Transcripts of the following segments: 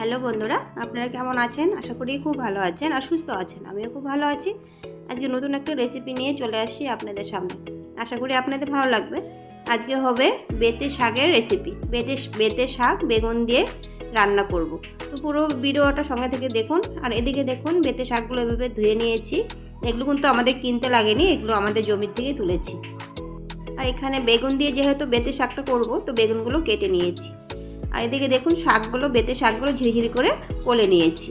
Hello বন্ধুরা, আপনারা কেমন আছেন? আশা করি খুব ভালো আছেন আর সুস্থ আছেন। আমিও খুব ভালো আছি। আজকে নতুন একটা রেসিপি নিয়ে চলে আসছি আপনাদের সামনে। আশা করি আপনাদের ভালো লাগবে। আজকে হবে বেতে শাকের রেসিপি। বেতে শাক বেগুন দিয়ে রান্না করব। তো পুরো ভিডিওটা সঙ্গে থেকে দেখুন। আর এদিকে দেখুন, বেতে শাকগুলো এভাবে ধুয়ে নিয়েছি। এগুলো কিন্তু আমাদের কিনতে লাগেনি, এগুলো আমাদের জমির থেকে তুলেছি। আর এখানে বেগুন দিয়ে যেহেতু বেতে শাকটা করব, তো বেগুনগুলো কেটে নিয়েছি। আর এদিকে দেখুন, বেতে শাকগুলো ঝিরিঝিরি করে কোলে নিয়েছি।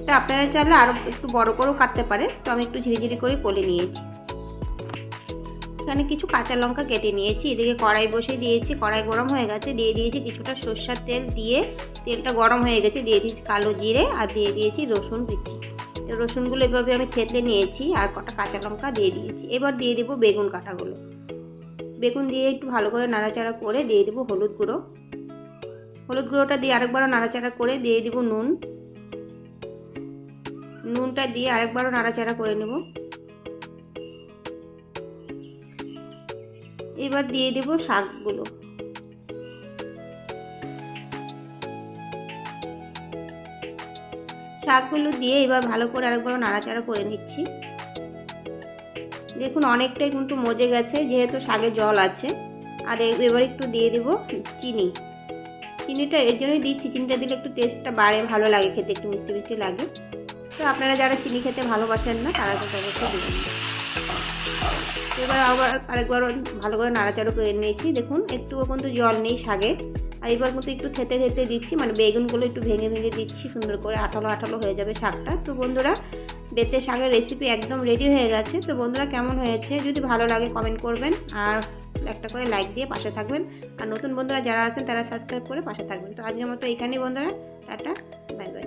তো আপনারা চাইলে আরও একটু বড় করেও কাটতে পারেন, তো আমি একটু ঝিরিঝিরি করে কোলে নিয়েছি। এখানে কিছু কাঁচা লঙ্কা কেটে নিয়েছি। এদিকে কড়াই বসিয়ে দিয়েছি, কড়াই গরম হয়ে গেছে, দিয়ে দিয়েছি কিছুটা সরষের তেল। দিয়ে তেলটা গরম হয়ে গেছে, দিয়ে দিয়েছি কালো জিরে আর দিয়ে দিয়েছি রসুন কুচি। রসুনগুলো এভাবে আমি থেতলে নিয়েছি আর কটা কাঁচা লঙ্কা দিয়ে দিয়েছি। এবার দিয়ে দেবো বেগুন কাটাগুলো। বেগুন দিয়ে একটু ভালো করে নাড়াচাড়া করে দিয়ে দেবো হলুদ গুঁড়ো। হলুদ গুঁড়োটা দিয়ে আরেকবারও নাড়াচাড়া করে দিয়ে দেবো নুনটা দিয়ে আরেকবারও নাড়াচাড়া করে নেব। এবার দিয়ে দেব শাকগুলো। শাকগুলো দিয়ে এবার ভালো করে আরেকবারও নাড়াচাড়া করে নিচ্ছি। দেখুন অনেকটাই কিন্তু মজে গেছে, যেহেতু শাকে জল আছে। আর এবার একটু দিয়ে দেব চিনিটা এর জন্যই দিচ্ছি, চিনিটা দিলে একটু টেস্টটা বাড়ে, ভালো লাগে খেতে, একটু মিষ্টি মিষ্টি লাগে। তো আপনারা যারা চিনি খেতে ভালোবাসেন না তারা তো অবশ্যই দেবেন। এবার আরেকবার ভালো করে নাড়াচাড়া করে নিয়েছি। দেখুন একটুও কিন্তু জল নেই শাকে। আর এবার কিন্তু একটু থেতে থেতে দিচ্ছি, মানে বেগুনগুলো একটু ভেঙে ভেঙে দিচ্ছি, সুন্দর করে আঠালো আঠালো হয়ে যাবে শাকটা। তো বন্ধুরা, বেতে শাকের রেসিপি একদম রেডি হয়ে গেছে। তো বন্ধুরা, কেমন হয়েছে যদি ভালো লাগে কমেন্ট করবেন, আর একটা করে লাইক দিয়ে পাশে থাকবেন। আর নতুন বন্ধুরা যারা আছেন তারা সাবস্ক্রাইব করে পাশে থাকবেন। তো আজকের মতো এখানেই বন্ধুরা, টাটা, বাই বাই।